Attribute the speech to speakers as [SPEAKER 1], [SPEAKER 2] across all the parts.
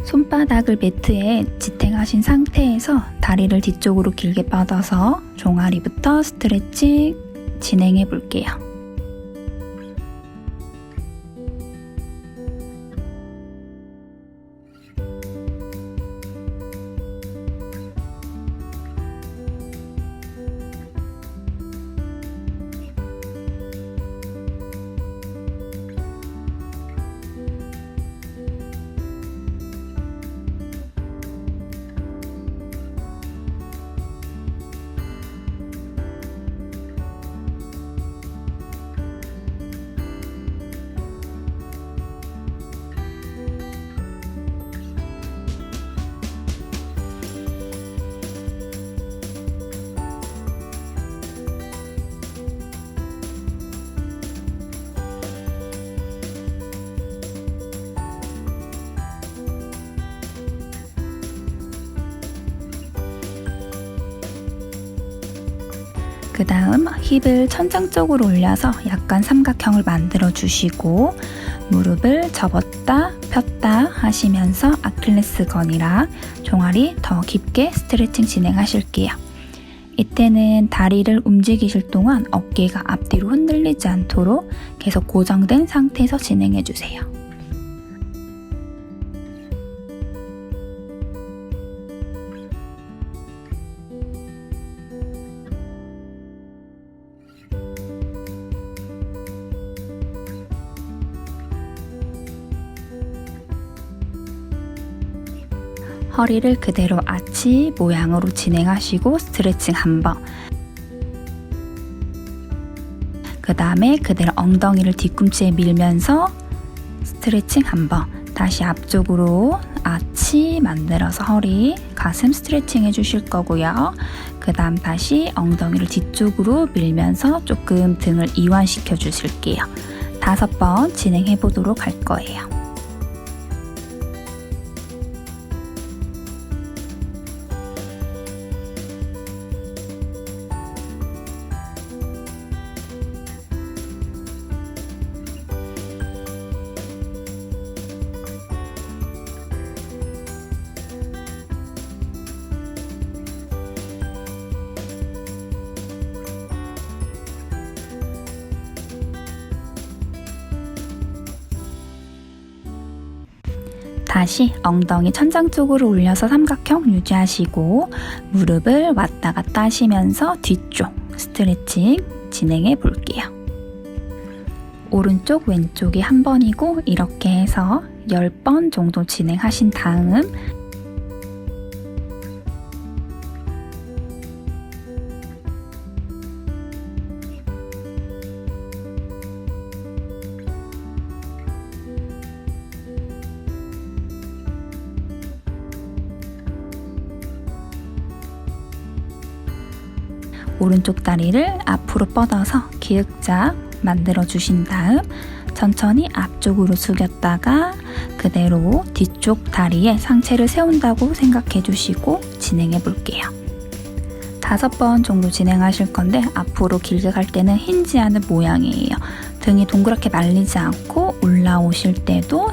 [SPEAKER 1] 손바닥을 매트에 지탱하신 상태에서 다리를 뒤쪽으로 길게 뻗어서 종아리부터 스트레칭 진행해 볼게요. 그 다음 힙을 천장 쪽으로 올려서 약간 삼각형을 만들어 주시고 무릎을 접었다 폈다 하시면서 아킬레스건이랑 종아리 더 깊게 스트레칭 진행하실게요. 이때는 다리를 움직이실 동안 어깨가 앞뒤로 흔들리지 않도록 계속 고정된 상태에서 진행해 주세요. 허리를 그대로 아치 모양으로 진행하시고 스트레칭 한번, 그 다음에 그대로 엉덩이를 뒤꿈치에 밀면서 스트레칭 한번, 다시 앞쪽으로 아치 만들어서 허리, 가슴 스트레칭 해주실 거고요. 그 다음 다시 엉덩이를 뒤쪽으로 밀면서 조금 등을 이완시켜 주실게요. 5번 진행해 보도록 할 거예요. 다시 엉덩이 천장 쪽으로 올려서 삼각형 유지하시고 무릎을 왔다 갔다 하시면서 뒤쪽 스트레칭 진행해 볼게요. 오른쪽 왼쪽이 한 번이고 이렇게 해서 10번 정도 진행하신 다음 오른쪽 다리를 앞으로 뻗어서 기역자 만들어 주신 다음 천천히 앞쪽으로 숙였다가 그대로 뒤쪽 다리에 상체를 세운다고 생각해 주시고 진행해 볼게요. 5번 정도 진행하실 건데 앞으로 길게 갈 때는 힌지하는 모양이에요. 등이 동그랗게 말리지 않고 올라오실 때도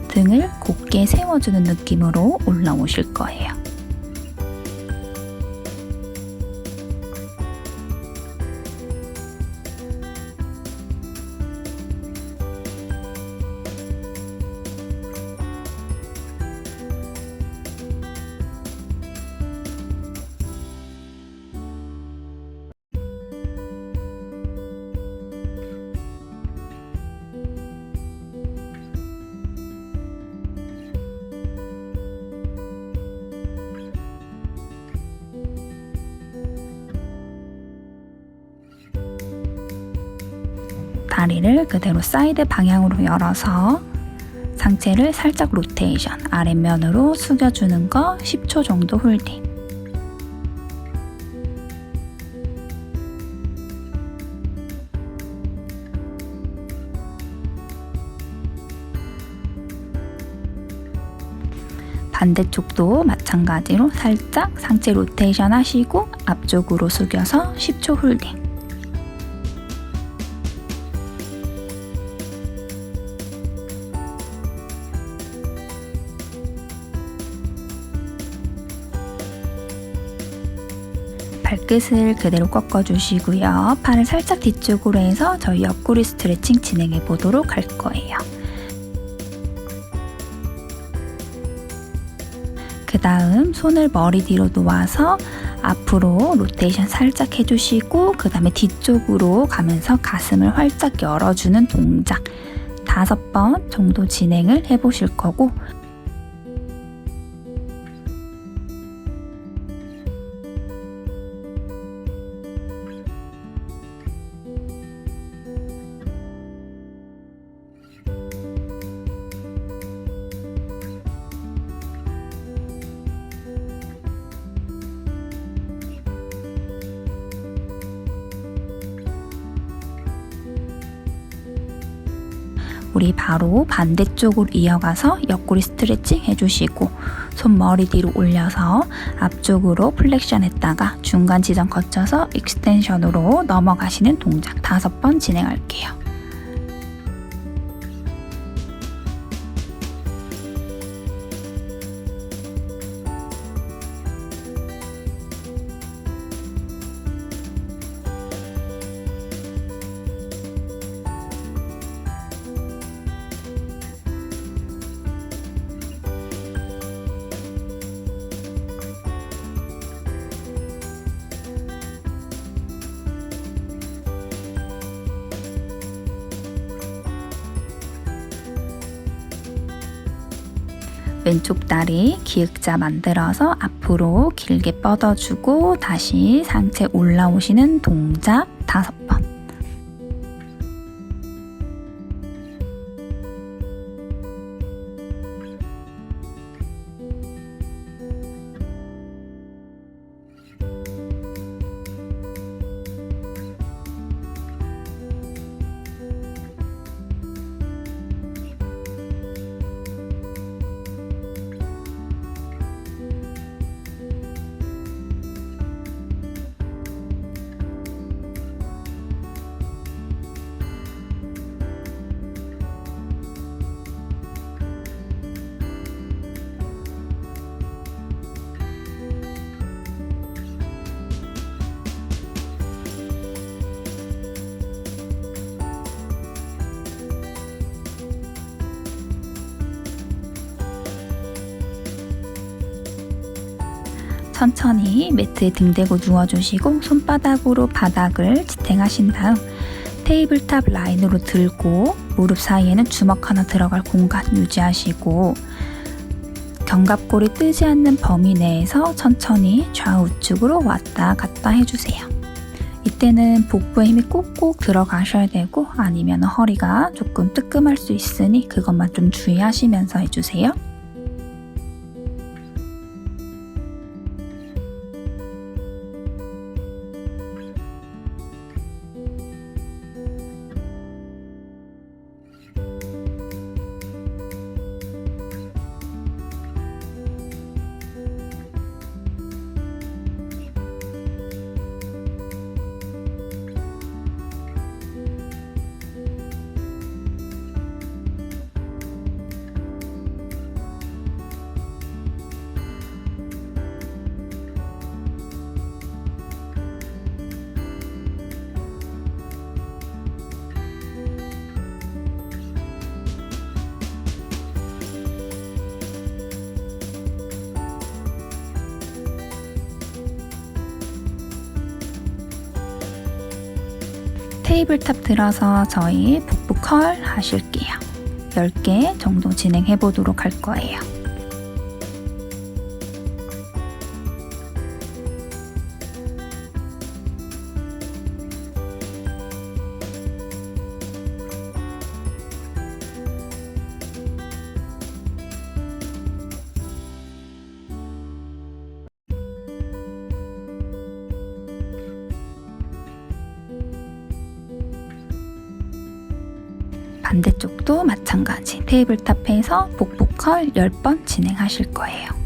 [SPEAKER 1] 등을 곧게 세워주는 느낌으로 올라오실 거예요. 다리를 그대로 사이드 방향으로 열어서 상체를 살짝 로테이션, 아랫면으로 숙여주는 거 10초 정도 홀딩. 반대쪽도 마찬가지로 살짝 상체 로테이션 하시고 앞쪽으로 숙여서 10초 홀딩. 발끝을 그대로 꺾어주시고요. 팔을 살짝 뒤쪽으로 해서 저희 옆구리 스트레칭 진행해 보도록 할 거예요. 그 다음 손을 머리 뒤로 놓아서 앞으로 로테이션 살짝 해주시고 그 다음에 뒤쪽으로 가면서 가슴을 활짝 열어주는 동작 5번 정도 진행을 해보실 거고, 우리 바로 반대쪽으로 이어가서 옆구리 스트레칭 해주시고 손 머리 뒤로 올려서 앞쪽으로 플렉션 했다가 중간 지점 거쳐서 익스텐션으로 넘어가시는 동작 5번 진행할게요. 왼쪽 다리 기역자 만들어서 앞으로 길게 뻗어주고 다시 상체 올라오시는 동작 5번. 천천히 매트에 등 대고 누워주시고 손바닥으로 바닥을 지탱하신 다음 테이블탑 라인으로 들고 무릎 사이에는 주먹 하나 들어갈 공간 유지하시고 견갑골이 뜨지 않는 범위 내에서 천천히 좌우측으로 왔다 갔다 해주세요. 이때는 복부에 힘이 꼭꼭 들어가셔야 되고 아니면 허리가 조금 뜨끔할 수 있으니 그것만 좀 주의하시면서 해주세요. 테이블탑 들어서 저희 복부 컬 하실게요. 10개 정도 진행해 보도록 할 거예요. 반대쪽도 마찬가지 테이블탑에서 복부 컬 10번 진행하실 거예요.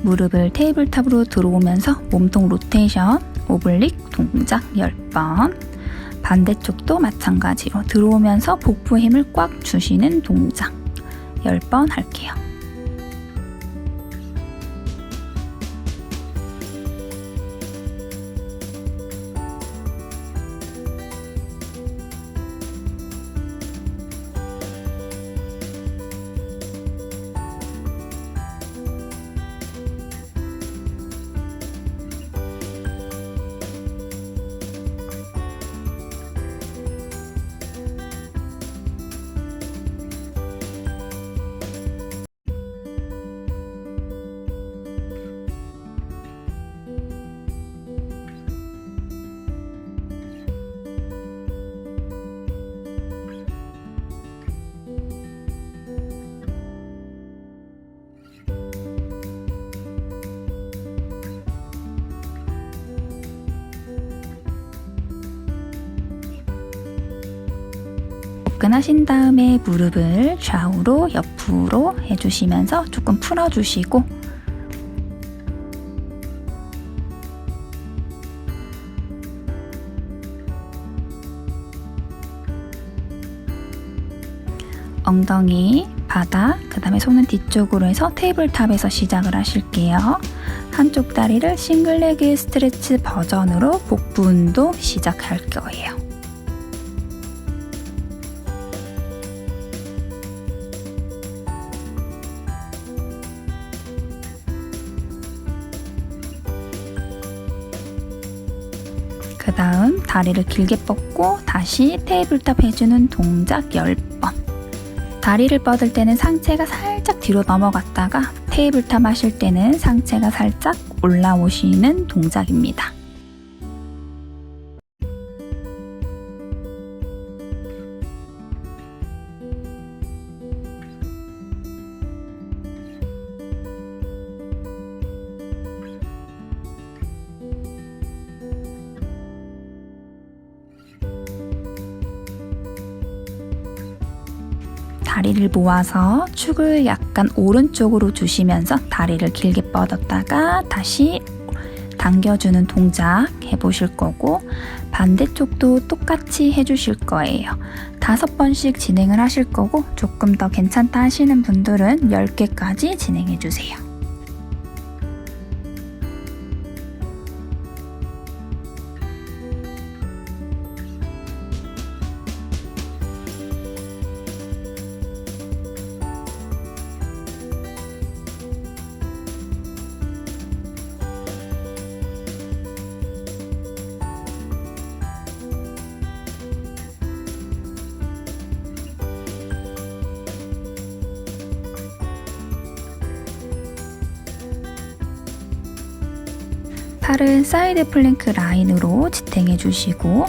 [SPEAKER 1] 무릎을 테이블탑으로 들어오면서 몸통 로테이션, 오블릭 동작 10번. 반대쪽도 마찬가지로 들어오면서 복부에 힘을 꽉 주시는 동작 10번 할게요. 접근하신 다음에 무릎을 좌우로 옆으로 해주시면서 조금 풀어주시고 엉덩이, 바닥, 그 다음에 손은 뒤쪽으로 해서 테이블탑에서 시작을 하실게요. 한쪽 다리를 싱글레그 스트레치 버전으로 복부 운동 시작할 거예요. 그 다음 다리를 길게 뻗고 다시 테이블탑 해주는 동작 10번. 다리를 뻗을 때는 상체가 살짝 뒤로 넘어갔다가 테이블탑 하실 때는 상체가 살짝 올라오시는 동작입니다. 다리를 모아서 축을 약간 오른쪽으로 주시면서 다리를 길게 뻗었다가 다시 당겨주는 동작 해보실 거고 반대쪽도 똑같이 해주실 거예요. 5번씩 진행을 하실 거고 조금 더 괜찮다 하시는 분들은 10개까지 진행해주세요. 팔은 사이드 플랭크 라인으로 지탱해 주시고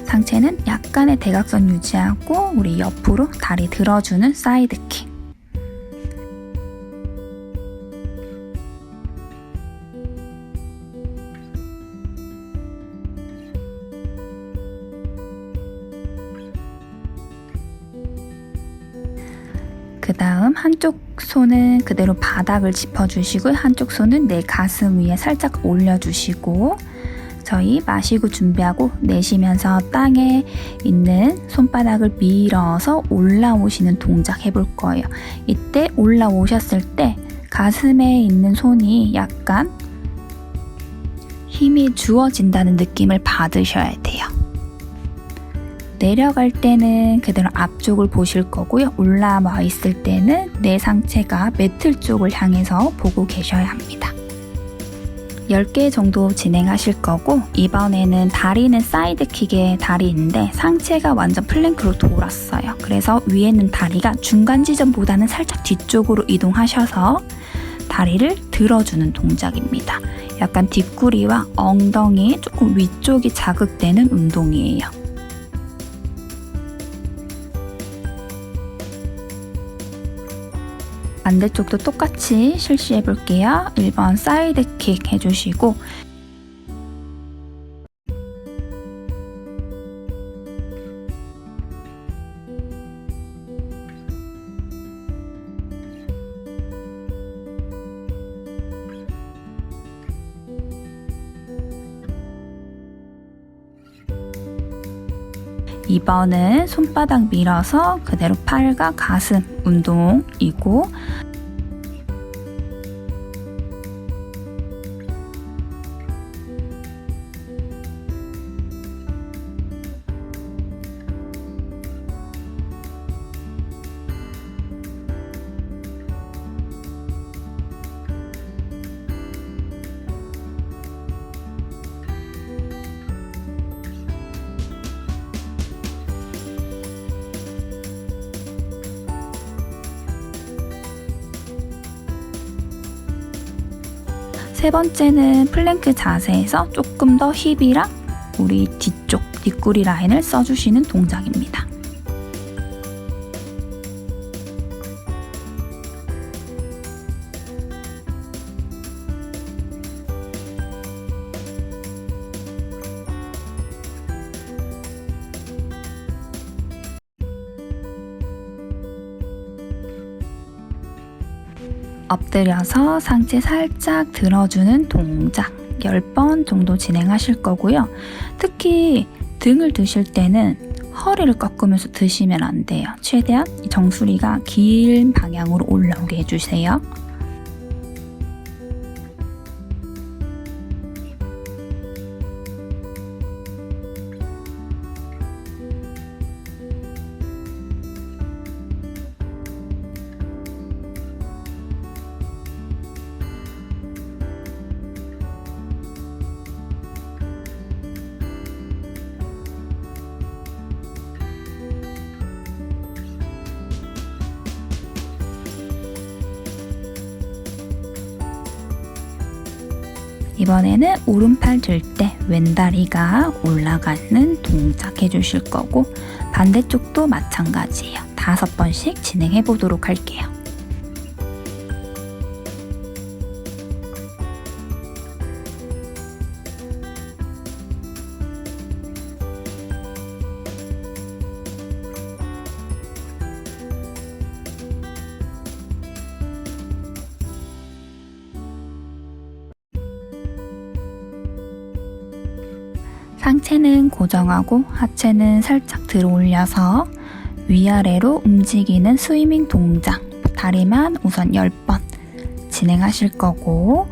[SPEAKER 1] 상체는 약간의 대각선 유지하고 우리 옆으로 다리 들어주는 사이드킥. 그 다음 한쪽 손은 그대로 바닥을 짚어주시고 한쪽 손은 내 가슴 위에 살짝 올려주시고 저희 마시고 준비하고 내쉬면서 땅에 있는 손바닥을 밀어서 올라오시는 동작 해볼 거예요. 이때 올라오셨을 때 가슴에 있는 손이 약간 힘이 주어진다는 느낌을 받으셔야 돼요. 내려갈 때는 그대로 앞쪽을 보실 거고요. 올라와 있을 때는 내 상체가 매트 쪽을 향해서 보고 계셔야 합니다. 10개 정도 진행하실 거고 이번에는 다리는 사이드킥의 다리인데 상체가 완전 플랭크로 돌았어요. 그래서 위에 있는 다리가 중간 지점보다는 살짝 뒤쪽으로 이동하셔서 다리를 들어주는 동작입니다. 약간 뒷구리와 엉덩이 조금 위쪽이 자극되는 운동이에요. 반대쪽도 똑같이 실시해 볼게요. 1번 사이드킥 해주시고 2번은 손바닥 밀어서 그대로 팔과 가슴 운동이고, 세 번째는 플랭크 자세에서 조금 더 힙이랑 우리 뒤쪽 뒷구리 라인을 써주시는 동작입니다. 엎드려서 상체 살짝 들어주는 동작 10번 정도 진행하실 거고요. 특히 등을 드실 때는 허리를 꺾으면서 드시면 안 돼요. 최대한 정수리가 긴 방향으로 올라오게 해주세요. 이번에는 오른팔 들 때 왼다리가 올라가는 동작 해주실 거고, 반대쪽도 마찬가지예요. 5번씩 진행해 보도록 할게요. 상체는 고정하고 하체는 살짝 들어 올려서 위아래로 움직이는 스위밍 동작, 다리만 우선 10번 진행하실 거고,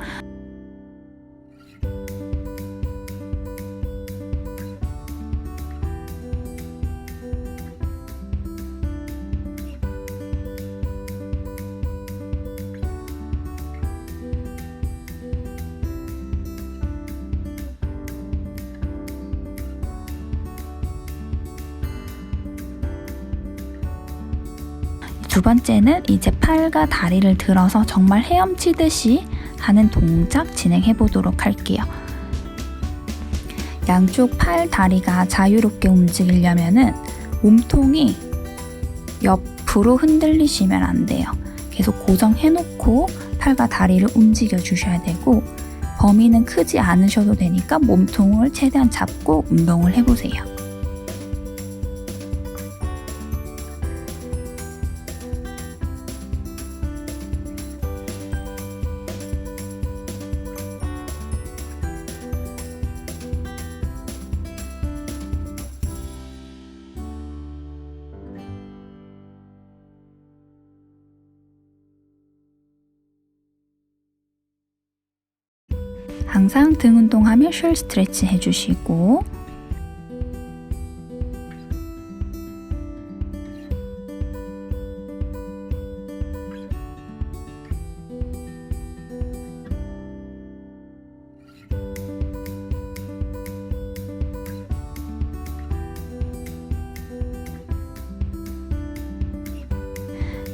[SPEAKER 1] 두 번째는 이제 팔과 다리를 들어서 정말 헤엄치듯이 하는 동작 진행해 보도록 할게요. 양쪽 팔, 다리가 자유롭게 움직이려면은 몸통이 옆으로 흔들리시면 안 돼요. 계속 고정해 놓고 팔과 다리를 움직여 주셔야 되고, 범위는 크지 않으셔도 되니까 몸통을 최대한 잡고 운동을 해보세요. 항상 등 운동하면 숄 스트레치 해주시고,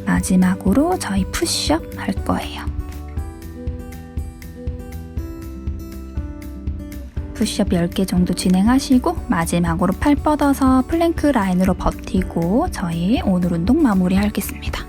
[SPEAKER 1] 마지막으로 저희 푸시업 할 거예요. 푸시업 10개 정도 진행하시고 마지막으로 팔 뻗어서 플랭크 라인으로 버티고 저희 오늘 운동 마무리하겠습니다.